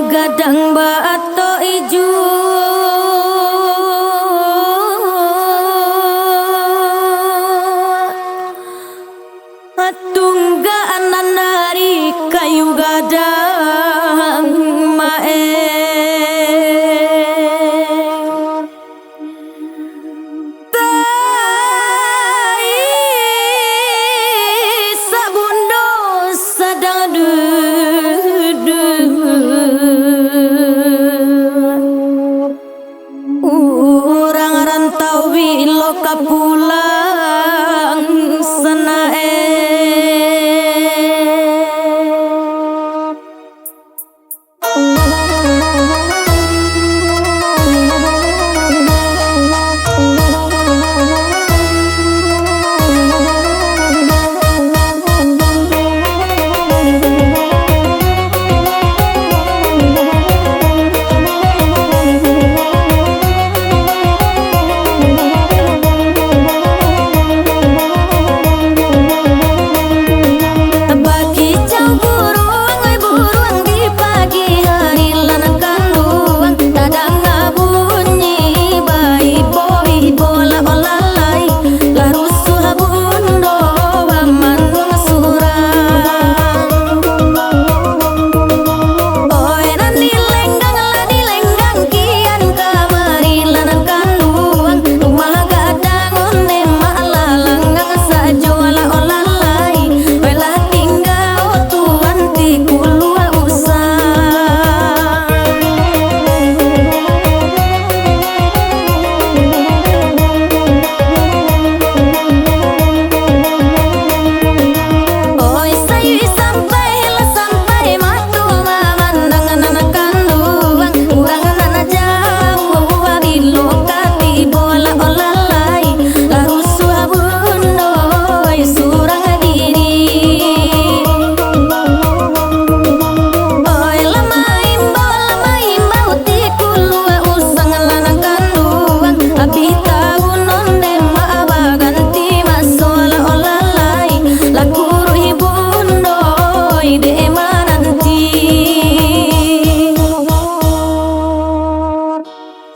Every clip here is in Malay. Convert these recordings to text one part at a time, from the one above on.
gadang bato ijo tunggaan dari kayu gadang mae tai sabundo sadang urang rantau wilo kapulang senae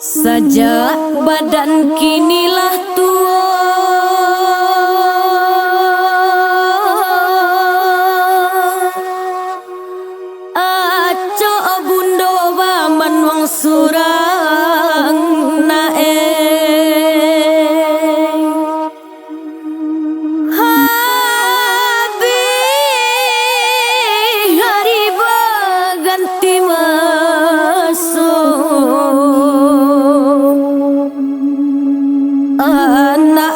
Sajak badan kinilah tua aco bundo baman wang surang nae habi hari baganti masuk anak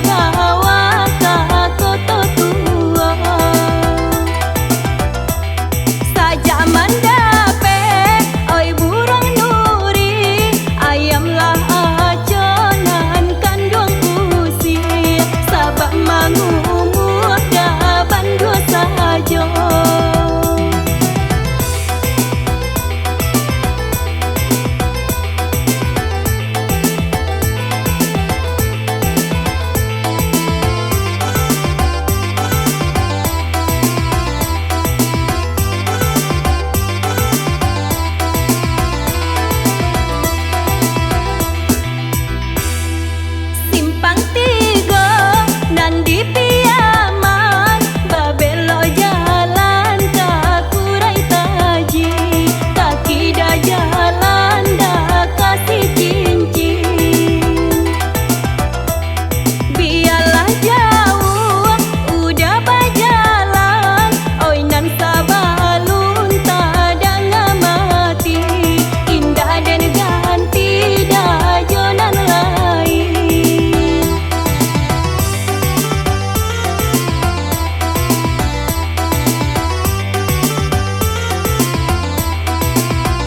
bawa ka koto tua saja mandape oi burung nuri ayamlah aconan kandung pusi sabak mangumur daban dua saja simpang tiga nandi piaman babelo jalan kakurai taji kaki dah jalan dah kasih cincin biarlah jauh udah berjalan oi nan sabalun tak mati indah dan ganti dah jonan lain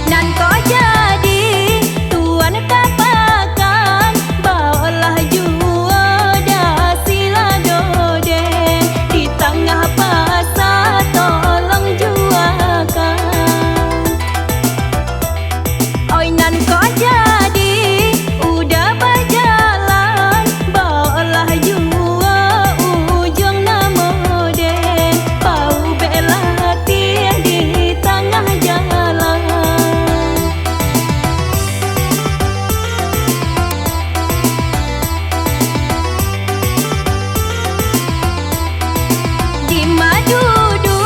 nan kau jadi tuan kapakan bawalah jua dah sila doden di tengah pasar tolong juakan oi nan kau jadi udah berjalan bawalah jua ujung namoden pau belatih di tengah jalan di madudu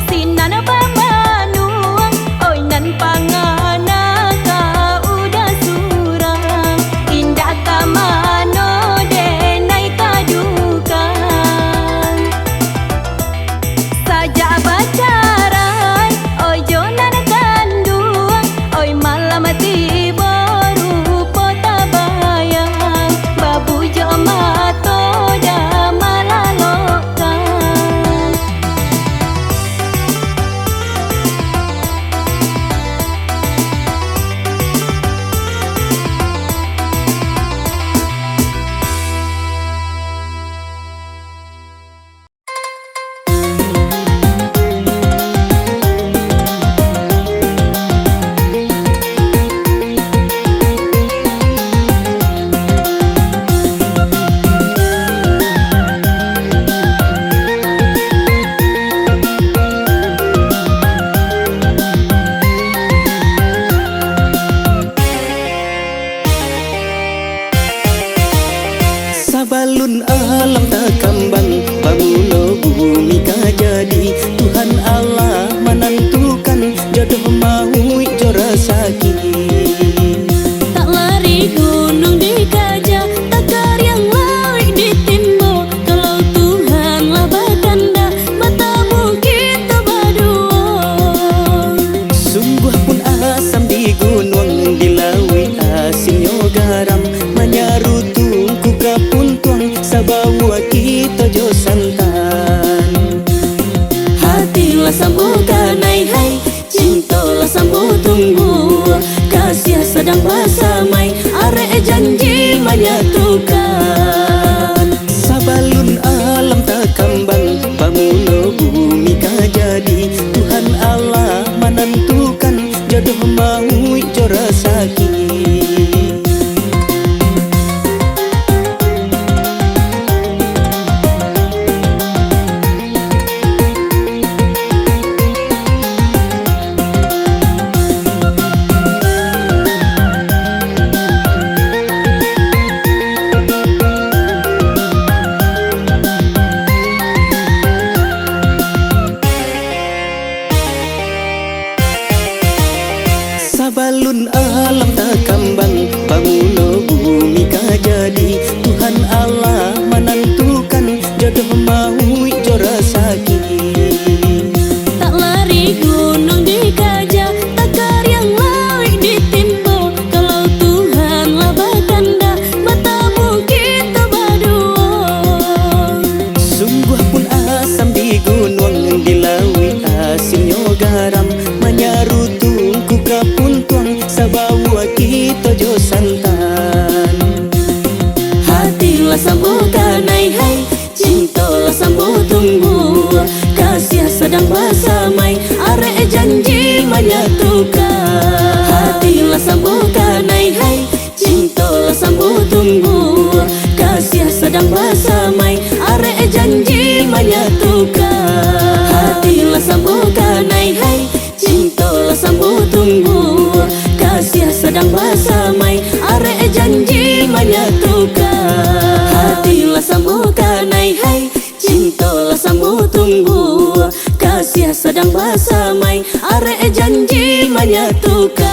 sinan pamanuang oi nan pangana ka udah surang indah ka mano denai kadukan saja bacarai oi jonan kandung oi malam tiba rupa tabayang babu jo mato dah malalokan Sabalun alam tak kambang banguno bumi kajadi Tuhan Allah menentukan jodoh mau jora sakit tak lari gunung dikaja takar yang lari ditimbo kalau Tuhan lah bakanda mata mungkin tak berdua sungguh pun asam di gunung di lawi asinyo garam menyarutu kuka pun tuang sabawa kita jo santan sambungkan hai, cintalah sambung tunggu, kasih sedang bersamai, arek janji menyatukan. Hatilah sambungkan hai, cintalah sambung tunggu, kasih sedang bersamai, arek janji menyatukan. Hatilah sambungkan hai, cintalah sambung tunggu, kasih sedang bersamai, arek janji menyatukan. Hatilah sambungkan hai, cintalah sambung tunggu, kasih sedang bersamai, arek janji menyatukan.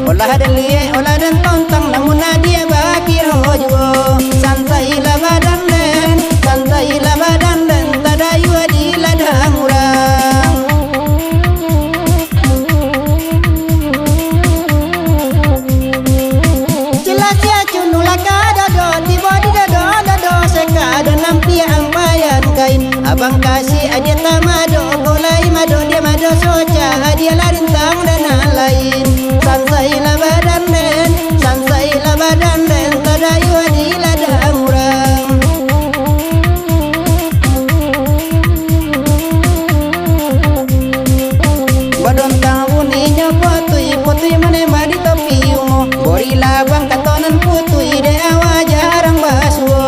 olah dan lie olah dan tontang namun dia bagi rojo santai lah badan den santai lah badan den tadayu di ladang urang jelas ya cunula kadado tiba di dado sekada nampi ang bayan kain abang kasih adia tamado golai mado dia mado soca adia larintang dan lain sansai la badan den sansai la badan den tadayu di ladang urang badon tahun inya potui mane madi topi umo bori labang katonan putui de awa jarang basuo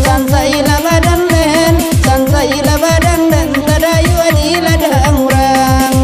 sansai la badan den sansai la badan den tadayu di ladang urang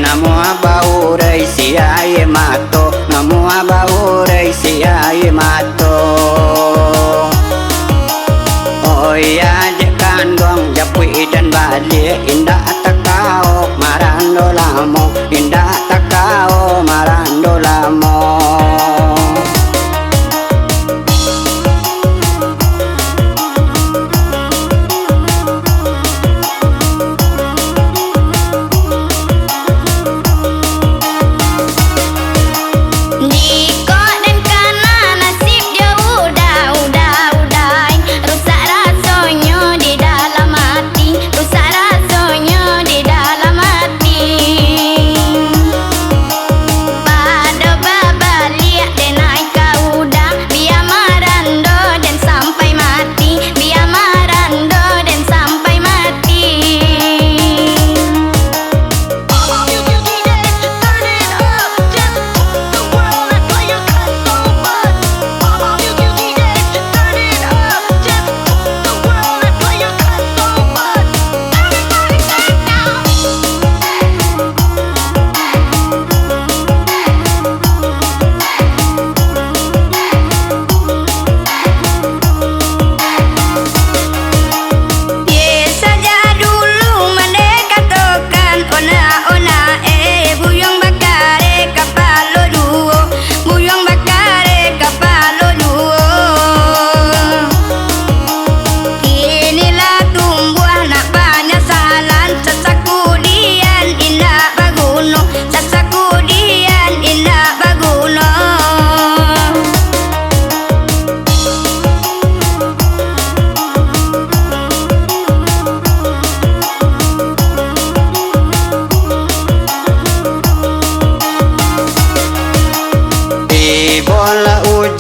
Namo bau rei siai mato namo bau rei siai mato oh ya jekan dong japui dan balik indah takau marando lamo indah takau marando lamo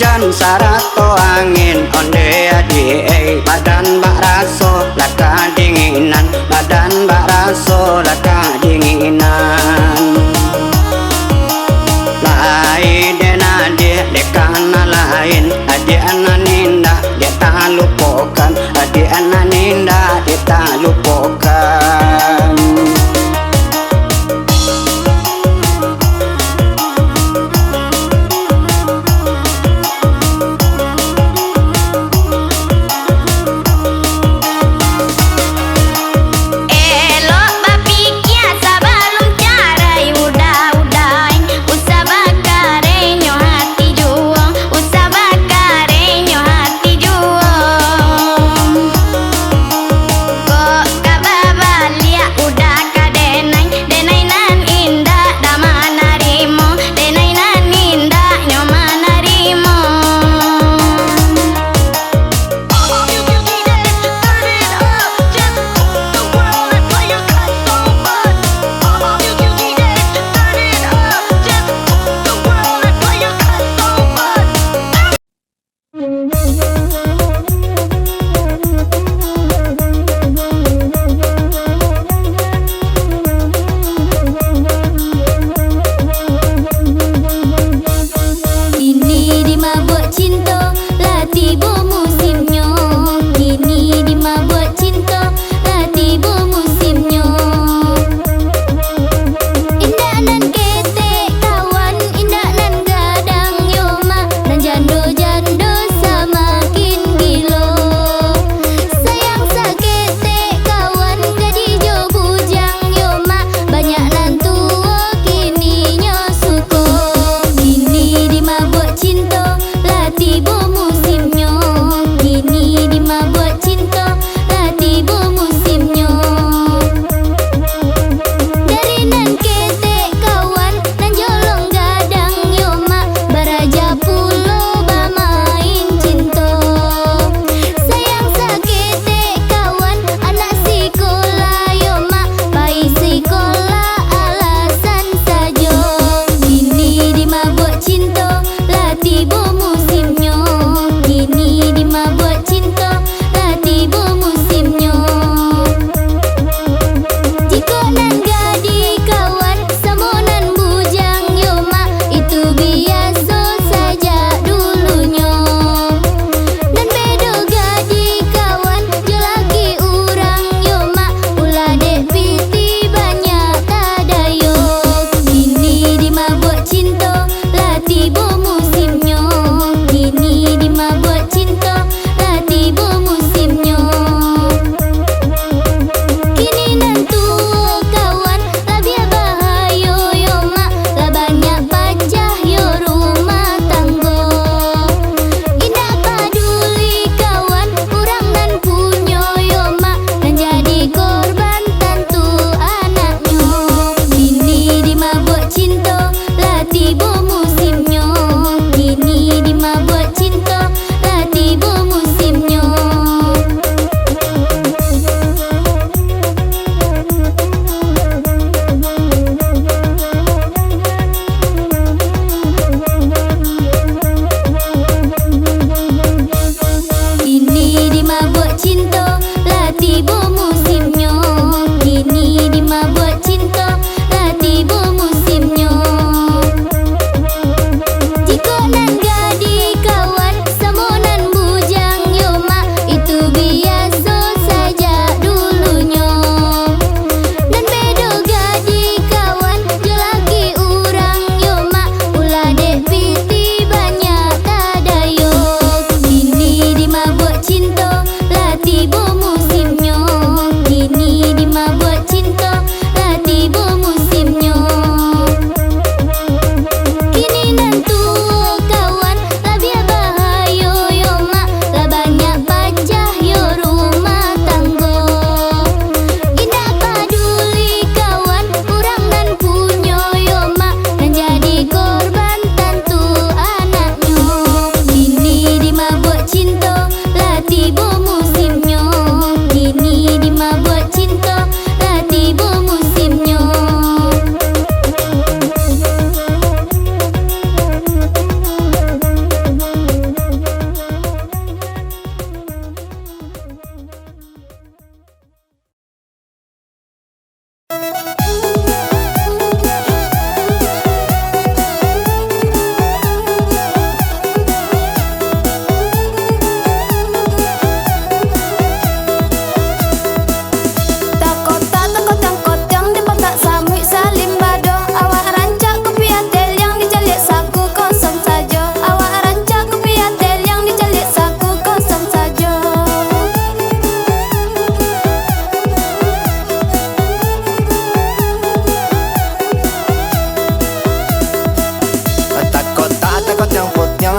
hujan sarato angin onde adi badan bak raso laka dinginan badan bak raso laka dinginan lai dena dia dekana lain adi ananinda dia tak lupakan adi ananinda dia tak lupakan.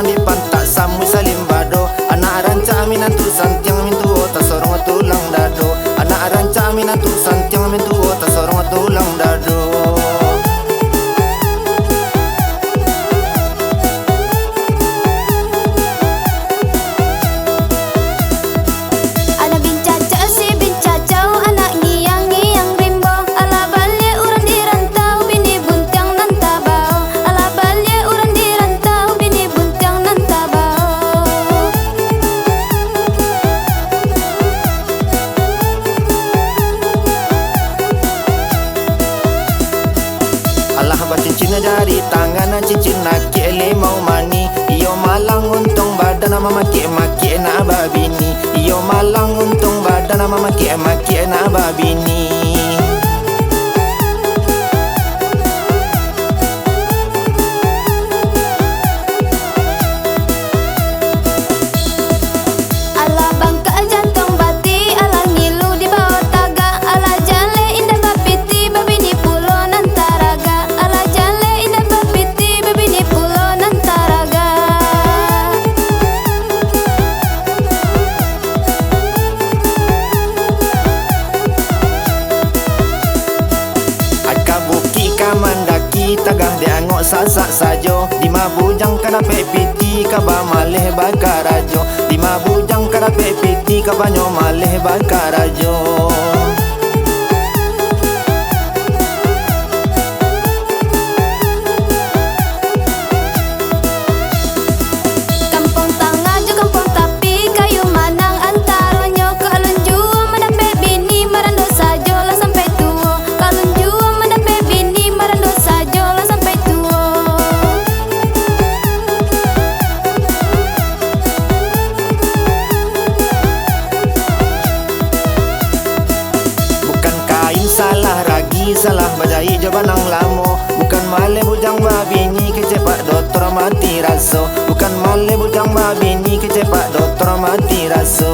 orang di pantak samu salim bado. Anak ranca minantu santiang mintu tak sorong tulang dado. Anak ranca minantu santiang mintu tak sorong tulang dado. Cincin jari tangan cincin nak limau mani. Iyo malang untung badan maki nak babini. Iyo malang untung badan maki nak babini. Tagah diangok sasak sajo. Lima bujang kana pepiti kaba maleh bakarajo. Lima bujang kana pepiti kaba nyo maleh bakarajo. Kampung tangga jo kampung tapi kayu manang antaronyo. Kalun jua mendape bini marando sajo lah sampai tua. Kalun jua mendape bini marando sajo lah sampai tua. Bukan kain salah ragi salah bajai jabanang lamo. Bukan male bujang babini kecepak dokter mati raso. Bukan male bujang babini kecepak dokter mati raso.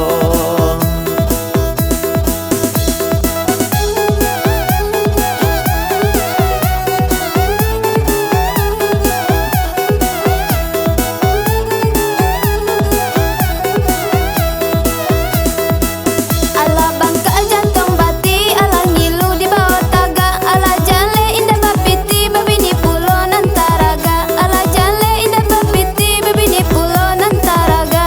Ala bangka jantung bati, ala ngilu di bawah taga. Ala jale indah bapiti babini pulo nantaraga. Ala jale indah bapiti babini pulo nantaraga.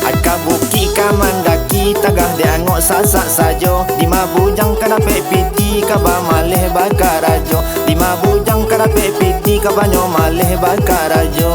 Aka buki kamandaki tagah diangok sasak sajo. Lima bujang kana pepiti kaba maleh bakarajo. Lima bujang kana pepiti kaba nyo maleh bakarajo.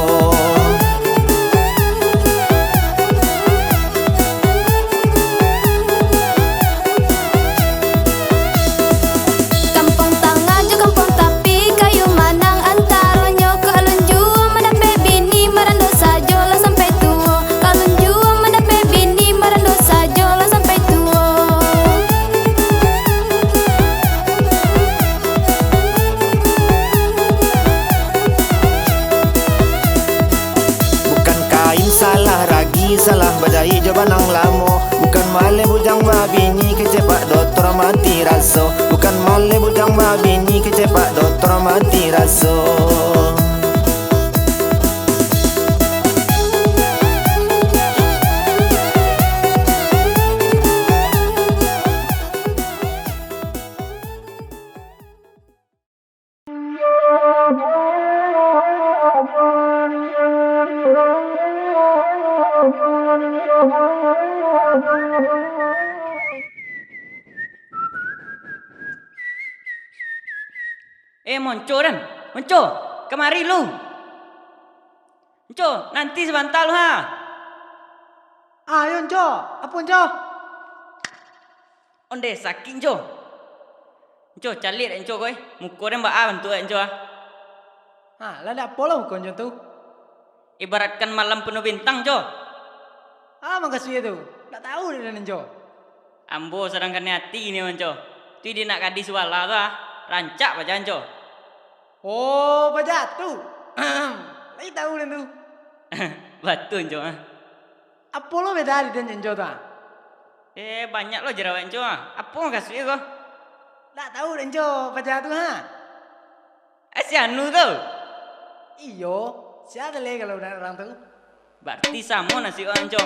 Kampung tangga jo kampung tapi kayu manang antaronyo. Kalun jua mendape bini marando sajo lah sampai tua. Kalun jua mendape bini marando sajo lah sampai tua. Bukan kain salah ragi salah bajai jabanang lamo. Bukan male bujang babini kecepak dokter mati raso. Bukan male bujang babini kecepak dokter mati raso. Monco dan Monco, kemari lu. Monco, nanti sebentar lu ha. Ayo Jo, apa Jo? Onde saking Jo. Monco, calir Monco koi. Muka dia mbak awan tu Monco. Lah ada apa lah kau tu? Ibaratkan malam penuh bintang Jo. Makasih tu. Tak tahu dia dan Jo. Ambo sedangkan hati ni Monco. Tu dia nak kadi suala tu ah. Rancak baca Monco. Oh, baca tu. Lagi tahu dia tu. Betul Jo. Apa lo beda di dan Jo tu? Banyak lo jerawat Enco. Apa kasih kau? Tak tahu dah Enco pacar tu ha. Si Anu tu. Iyo, siapa lagi kalau orang tu? Berarti sama nasi kau Enco.